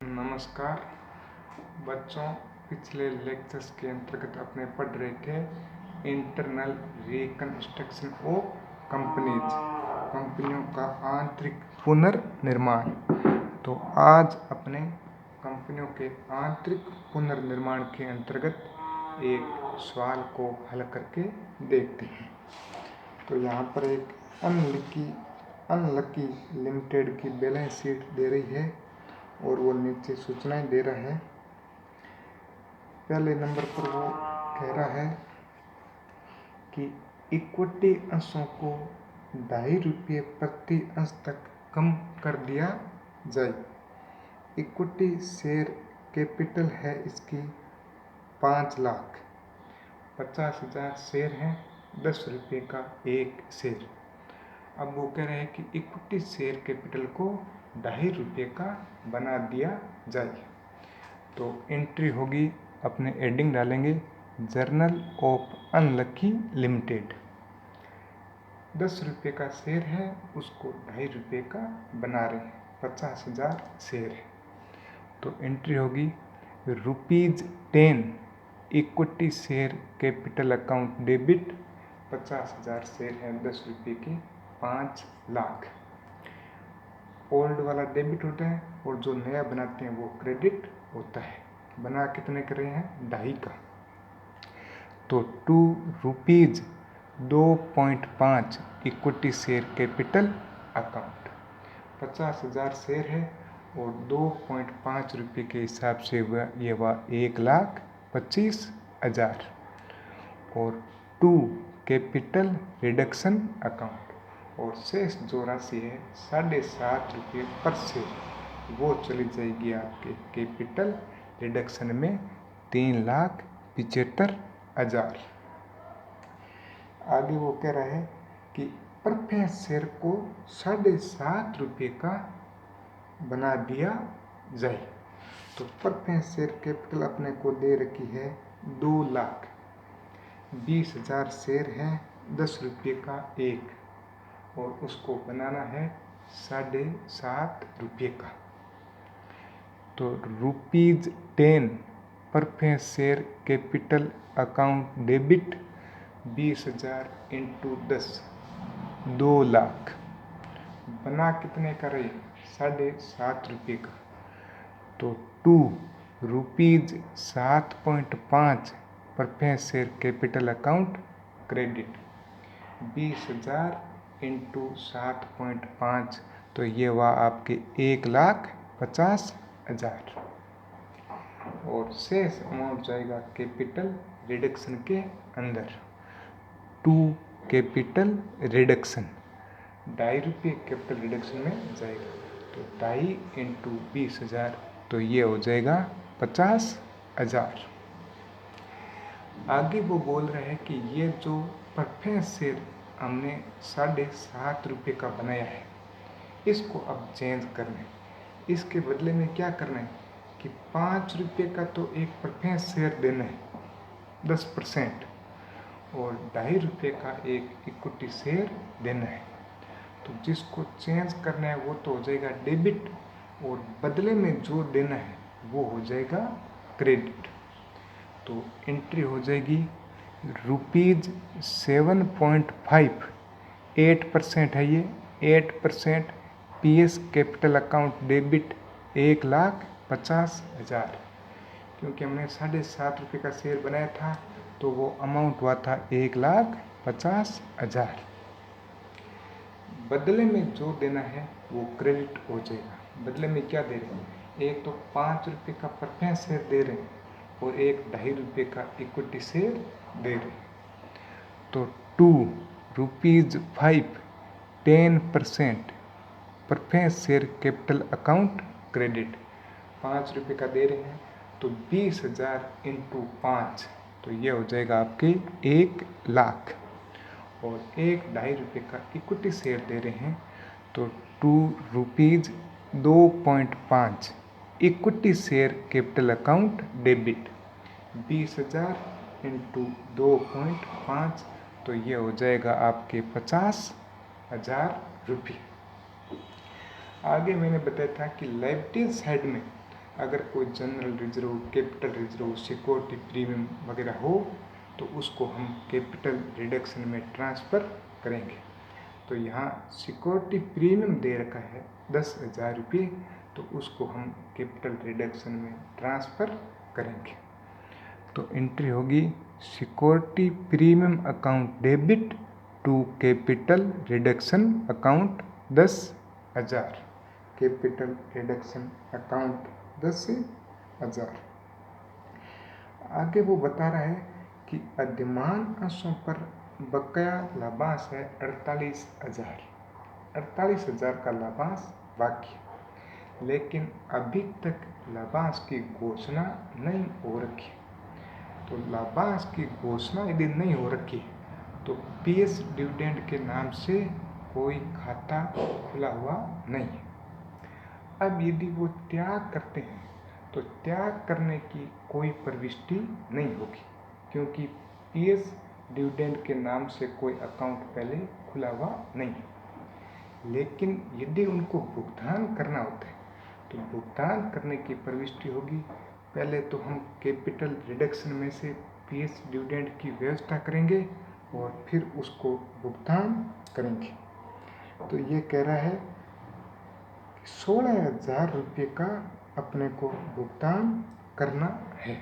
नमस्कार बच्चों, पिछले लेक्चर्स के अंतर्गत अपने पढ़ रहे थे इंटरनल रिकंस्ट्रक्शन ऑफ कंपनियों का आंतरिक पुनर्निर्माण। तो आज अपने कंपनियों के आंतरिक पुनर्निर्माण के अंतर्गत एक सवाल को हल करके देखते हैं। तो यहाँ पर एक अनलकी लिमिटेड की बैलेंस शीट दे रही है और वो नीचे सूचनाएं दे रहा है। पहले नंबर पर वो कह रहा है कि इक्विटी अंशों को ₹2.5 प्रति अंश तक कम कर दिया जाए। इक्विटी शेयर कैपिटल है इसकी 5 लाख, 50,000 शेयर हैं, ₹10 का एक शेयर। अब वो कह रहे हैं कि इक्विटी शेयर कैपिटल को ₹2.5 का बना दिया जाए। तो एंट्री होगी, अपने एडिंग डालेंगे, जर्नल ऑफ अनलकी लिमिटेड। ₹10 का शेयर है, उसको ₹2.5 का बना रहे हैं, 50,000 शेयर है। तो एंट्री होगी ₹10 equity share capital account debit, 50,000 share हैं, ₹10 के 5 लाख। ओल्ड वाला डेबिट होता है और जो नया बनाते हैं वो क्रेडिट होता है। बना कितने कर रहे हैं? 2.5 का। तो ₹2.5 equity share capital account, 50,000 share है और ₹2.5 के हिसाब से हुआ ये हुआ 1,25,000। और 2 कैपिटल रिडक्शन अकाउंट, और शेष जो राशि है ₹7.5 पर शेयर, वो चली जाएगी आपके कैपिटल रिडक्शन में, 3,75,000। आगे वो कह रहा है कि प्रेफरेंस शेयर को ₹7.5 का बना दिया जाए। तो प्रेफरेंस शेयर कैपिटल अपने को दे रखी है 2,20,000 शेयर हैं, ₹10 का एक, और उसको बनाना है ₹7.5 का। तो ₹10 preference share capital account debit, 20,000 × 10, 2 lakh. बना कितने का रहे? ₹7.5 का। तो ₹7.5 preference share capital account credit, 20,000 × 7.5, तो ये हुआ आपके 1,50,000। और शेष अमाउंट जाएगा कैपिटल रिडक्शन के अंदर। 2 कैपिटल रिडक्शन, ₹2.5 कैपिटल रिडक्शन में जाएगा। तो 2.5 × 20,000, तो ये हो जाएगा 50,000। आगे वो बोल रहे हैं कि ये जो प्रेफरेंस शेयर हमने ₹7.5 का बनाया है, इसको अब चेंज करना है। इसके बदले में क्या करना है कि ₹5 का तो एक प्रेफरेंस शेयर देना है, 10%, और ₹2.5 का एक इक्विटी शेयर देना है। तो जिसको चेंज करना है वो तो हो जाएगा डेबिट, और बदले में जो देना है वो हो जाएगा क्रेडिट। तो एंट्री हो जाएगी ₹7.5, 8% है ये, 8% PS कैपिटल अकाउंट डेबिट, 1,50,000। क्योंकि हमने ₹7.5 का शेयर बनाया था तो वो अमाउंट हुआ था 1,50,000। बदले में जो देना है वो क्रेडिट हो जाएगा। बदले में क्या दे रहे हैं? एक तो ₹5 का प्रेफरेंस शेयर दे रहे हैं और एक ₹2.5 का इक्विटी शेयर दे रहे हैं। तो ₹5, 10% preference share capital account credit, ₹5 का दे रहे हैं, तो 20,000 × 5, तो ये हो जाएगा आपके 1 लाख। और एक ₹2.5 का इक्विटी शेयर दे रहे हैं, तो ₹2.5 equity share capital account debit, 20,000 × 2.5, तो ये हो जाएगा आपके 50,000 रुपये। आगे मैंने बताया था कि लायबिलिटीज साइड में अगर कोई general reserve, capital reserve, security premium वगैरह हो तो उसको हम कैपिटल रिडक्शन में ट्रांसफ़र करेंगे। तो यहाँ सिक्योरिटी प्रीमियम दे रखा है 10,000 रुपये, तो उसको हम कैपिटल रिडक्शन में ट्रांसफ़र करेंगे। तो एंट्री होगी security premium account debit to capital reduction account 10,000, capital reduction account 10,000। आगे वो बता रहा है कि अद्यमान अंशों पर बकाया लाभांश है 48,000। 48,000 का लाभांश बाकी, लेकिन अभी तक लाभांश की घोषणा नहीं हो रखी। तो लाभांश की घोषणा यदि नहीं हो रखी तो पीएस डिविडेंड के नाम से कोई खाता खुला हुआ नहीं है। अब यदि वो त्याग करते हैं तो त्याग करने की कोई प्रविष्टि नहीं होगी, क्योंकि पीएस डिविडेंड के नाम से कोई अकाउंट पहले खुला हुआ नहीं है। लेकिन यदि उनको भुगतान करना होता है तो भुगतान करने की प्रविष्टि होगी। पहले तो हम कैपिटल रिडक्शन में से पीएस डिविडेंड की व्यवस्था करेंगे और फिर उसको भुगतान करेंगे। तो ये कह रहा है 16,000 रुपये का अपने को भुगतान करना है।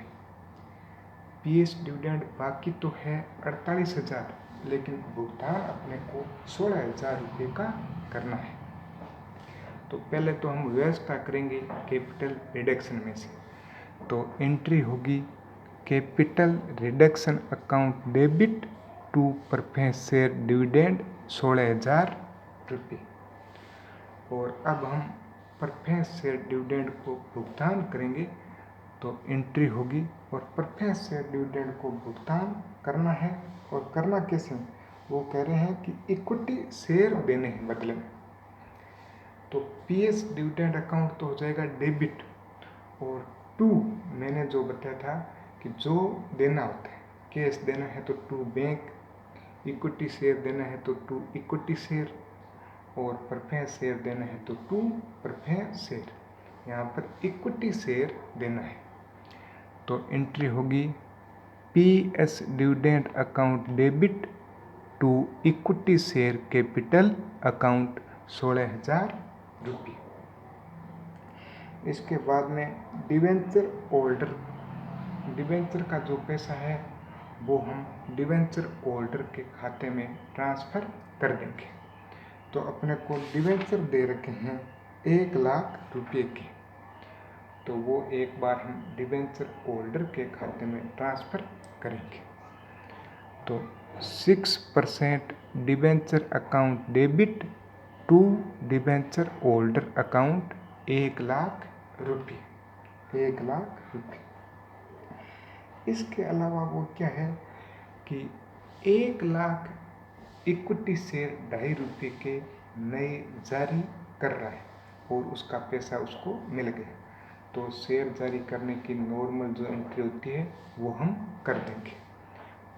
पीएस डिविडेंड बाकी तो है 48,000, लेकिन भुगतान अपने को 16,000 रुपये का करना है। तो पहले तो हम व्यवस्था करेंगे कैपिटल रिडक्शन में से। तो एंट्री होगी capital reduction account debit to preference share dividend 16,000 रुपये। और अब हम प्रेफरेंस शेयर डिविडेंड को भुगतान करेंगे। तो एंट्री होगी और प्रेफरेंस शेयर डिविडेंड को भुगतान करना है। और करना कैसे, वो कह रहे हैं कि इक्विटी शेयर देने हैं बदले में। तो पीएस डिविडेंड अकाउंट तो हो जाएगा डेबिट, और टू मैंने जो बताया था कि जो देना होता है, कैश देना है तो टू बैंक, इक्विटी शेयर देना है तो टू इक्विटी शेयर, और प्रेफरेंस शेयर देना है तो टू प्रेफरेंस शेयर। यहाँ पर इक्विटी शेयर देना है। तो एंट्री होगी PS dividend account debit to equity share capital account 16,000 रुपये। इसके बाद में डिवेंचर होल्डर, डिवेंचर का जो पैसा है वो हम डिवेंचर होल्डर के खाते में ट्रांसफ़र कर देंगे। तो अपने को डिवेंचर दे रखे हैं 1,00,000 रुपये के, तो वो एक बार हम डिवेंचर होल्डर के खाते में ट्रांसफ़र करेंगे। तो 6% debenture account debit to debenture holder account 1,00,000 रुपये, 1,00,000 रुपये। इसके अलावा वो क्या है कि 1,00,000 इक्विटी शेयर 2.5 रुपये के नए जारी कर रहा है और उसका पैसा उसको मिल गया। तो शेयर जारी करने की नॉर्मल जो एंट्री होती है वो हम कर देंगे।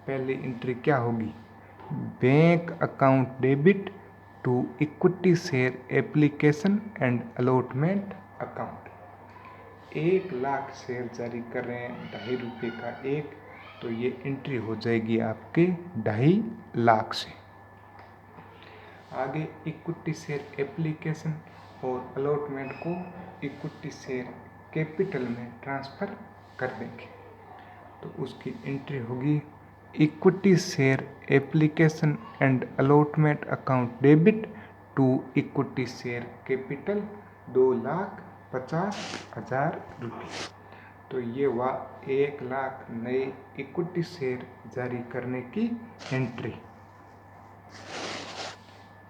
पहली एंट्री क्या होगी, bank account debit to equity share application and allotment account. 1,00,000 share जारी कर रहे हैं 2.5 रुपये का एक, तो ये एंट्री हो जाएगी आपके 2.5 से। आगे इक्विटी शेयर एप्लीकेशन और अलॉटमेंट को इक्विटी शेयर कैपिटल में ट्रांसफ़र कर देंगे। तो उसकी एंट्री होगी equity share application and allotment account debit to equity share capital 2,50,000 रुपये। तो ये हुआ 1,00,000 नए इक्विटी शेयर जारी करने की एंट्री।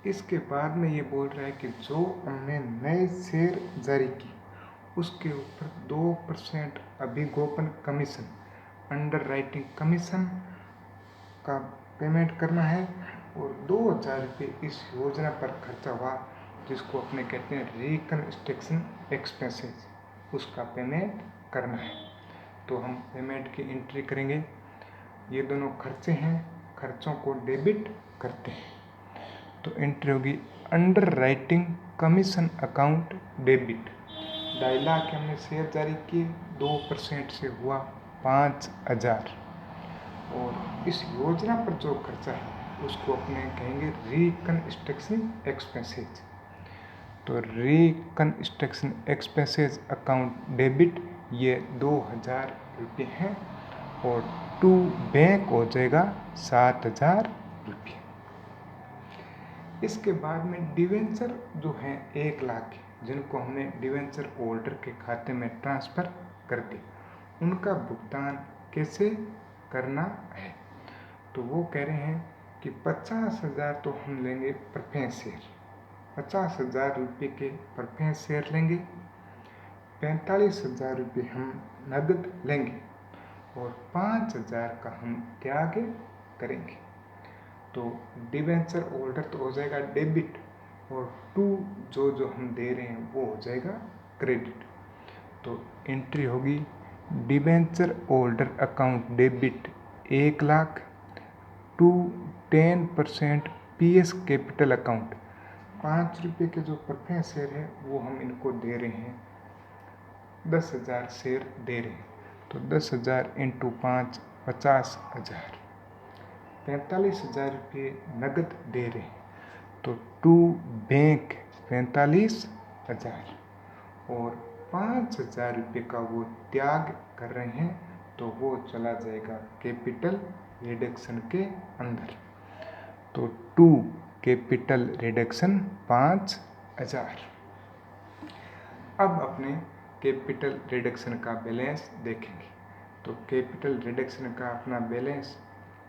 इसके बाद में ये बोल रहा है कि जो हमने नए शेयर जारी की उसके ऊपर 2% अभिगोपन कमीशन, अंडर राइटिंग कमीशन का पेमेंट करना है, और 2,000 रुपये इस योजना पर खर्चा हुआ जिसको अपने कहते हैं रिकंस्ट्रक्शन एक्सपेंसेस, उसका पेमेंट करना है। तो हम पेमेंट की एंट्री करेंगे। ये दोनों खर्चे हैं, खर्चों को डेबिट करते हैं। तो एंट्री होगी under writing commission account debit, 2.5 lakh हमने शेयर जारी किए, 2% से हुआ 5,000। और इस योजना पर जो खर्चा है उसको अपने कहेंगे रिकंस्ट्रक्शन एक्सपेंसेज। तो रिकंस्ट्रक्शन एक्सपेंसेज अकाउंट डेबिट ये 2,000 रुपये हैं और टू बैंक हो जाएगा 7,000 रुपये। इसके बाद में डिवेंचर जो हैं 1 लाख जिनको हमने डिवेंचर होल्डर के खाते में ट्रांसफ़र कर दी, उनका भुगतान कैसे करना है। तो वो कह रहे हैं कि 50,000 तो हम लेंगे प्रेफरेंस शेयर, 50,000 रुपये के प्रेफरेंस शेयर लेंगे, 45,000 रुपये हम नगद लेंगे और 5,000 का हम त्याग करेंगे। तो डिवेंचर होल्डर तो हो जाएगा डेबिट और टू जो हम दे रहे हैं वो हो जाएगा क्रेडिट। तो एंट्री होगी debenture holder account debit 1 lakh to 10% PS capital account. 5 रुपये के जो प्रेफरेंस शेयर है वो हम इनको दे रहे हैं, 10,000 शेयर दे रहे हैं। तो 10,000 इंटू 5 50,000, 45,000 रुपये नगद दे रहे हैं। तो टू बैंक 45,000 और 5,000 रुपये का वो त्याग कर रहे हैं, तो वो चला जाएगा कैपिटल रिडक्शन के अंदर। तो टू कैपिटल रिडक्शन 5,000। अब अपने कैपिटल रिडक्शन का बैलेंस देखेंगे। तो कैपिटल रिडक्शन का अपना बैलेंस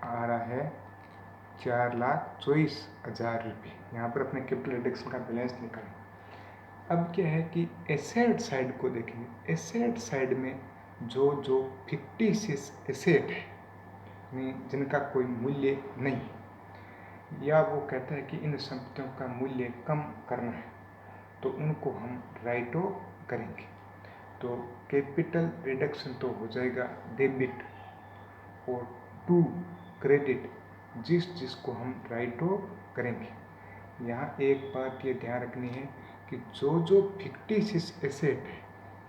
आ रहा है 4,24,000 रुपये। यहाँ पर अपने कैपिटल रिडक्शन का बैलेंस निकालें। अब क्या है कि एसेट साइड को देखेंगे। एसेट साइड में जो फिक्टिशियस एसेट है जिनका कोई मूल्य नहीं, या वो कहता है कि इन संपत्तियों का मूल्य कम करना है, तो उनको हम राइट ऑफ करेंगे। तो कैपिटल रिडक्शन तो हो जाएगा डेबिट और टू क्रेडिट जिसको हम राइट ऑफ करेंगे। यहाँ एक बात ये ध्यान रखनी है कि जो फिक्टिशियस एसेट है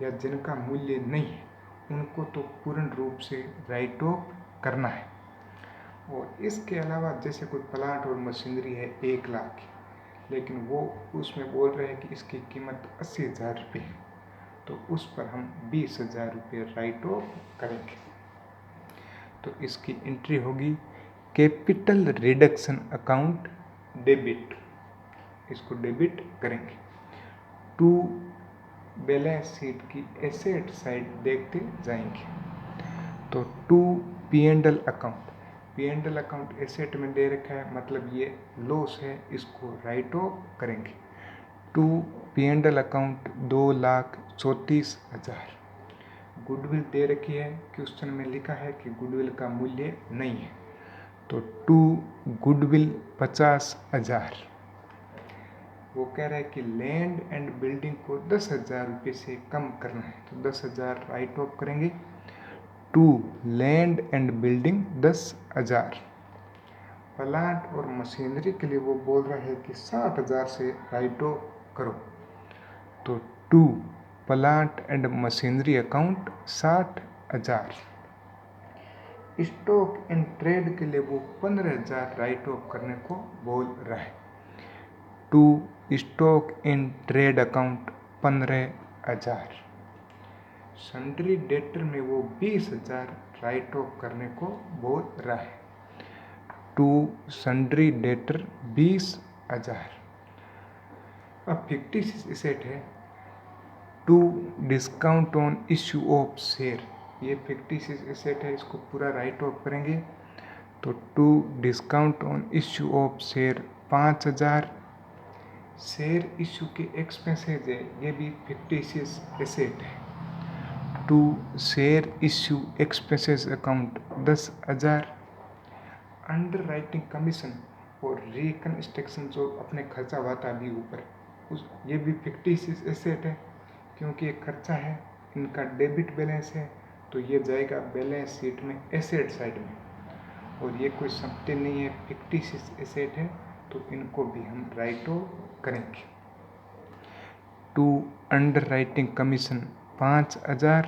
या जिनका मूल्य नहीं है उनको तो पूर्ण रूप से राइट ऑफ करना है। और इसके अलावा जैसे कोई प्लांट और मशीनरी है 1 लाख की, लेकिन वो उसमें बोल रहे हैं कि इसकी कीमत 80,000 रुपये है, तो उस पर हम 20,000 रुपये राइट ऑफ करेंगे। तो इसकी एंट्री होगी कैपिटल रिडक्शन अकाउंट डेबिट, इसको डेबिट करेंगे। टू बैलेंस शीट की एसेट साइड देखते जाएंगे। तो to P&L account, P&L account asset में दे रखा है, मतलब ये लॉस है, इसको राइट ऑफ करेंगे। To P&L account 2,34,000। गुडविल दे रखी है, क्वेश्चन में लिखा है कि गुडविल का मूल्य नहीं है, तो टू गुडविल 50,000। वो कह रहा है कि लैंड एंड बिल्डिंग को 10,000 रुपये से कम करना है, तो 10,000 राइट ऑफ करेंगे। To land and building 10,000। Plant और मशीनरी के लिए वो बोल रहा है कि 60,000 से राइट ऑफ करो, तो to plant and machinery account 60,000। Stock in trade के लिए वो 15,000 राइट ऑफ करने को बोल रहा है। To stock in trade account 15,000। Sundry debtor में वो 20,000 राइट ऑफ करने को बोल रहा है। To sundry debtor 20,000। अब फिक्टिशियस एसेट है to discount on issue of share, ये फिक्टिशियस एसेट है, इसको पूरा राइट ऑफ करेंगे। तो to discount on issue of share 5,000। Share issue के एक्सपेंसेज है, ये भी फिक्टिशियस एसेट है। To share issue expenses account 10,000। Underwriting commission और रिकंस्ट्रक्शन जो अपने खर्चा वाता भी ऊपर ये भी फिक्टिशियस एसेट है, क्योंकि ये खर्चा है, इनका डेबिट बैलेंस है, तो ये जाएगा बैलेंस शीट में एसेट साइड में, और ये कोई संपत्ति नहीं है, फिक्टिशियस एसेट है, तो इनको भी हम राइट ऑफ करेंगे। टू अंडर राइटिंग कमीशन 5,000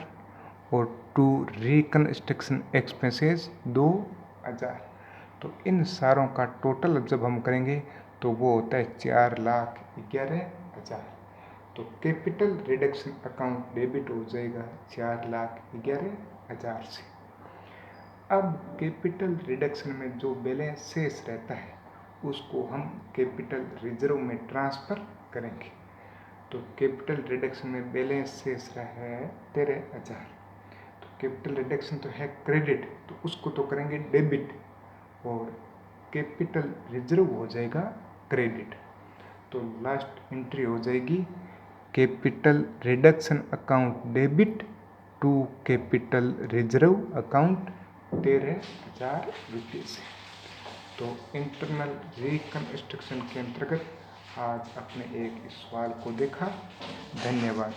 और टू रिकन्स्ट्रक्शन एक्सपेंसेस 2,000। तो इन सारों का टोटल जब हम करेंगे तो वो होता है 4,11,000। तो कैपिटल रिडक्शन अकाउंट डेबिट हो जाएगा 4,11,000 से। अब कैपिटल रिडक्शन में जो बैलेंस शेष रहता है उसको हम कैपिटल रिजर्व में ट्रांसफ़र करेंगे। तो कैपिटल रिडक्शन में बैलेंस शेष रहा है 13,000। तो कैपिटल रिडक्शन तो है क्रेडिट, तो उसको तो करेंगे डेबिट और कैपिटल रिजर्व हो जाएगा क्रेडिट। तो लास्ट एंट्री हो जाएगी capital reduction account debit to capital reserve account 13,000 रुपये से। तो इंटरनल रिकन्स्ट्रक्शन के अंतर्गत आज अपने एक सवाल को देखा। धन्यवाद।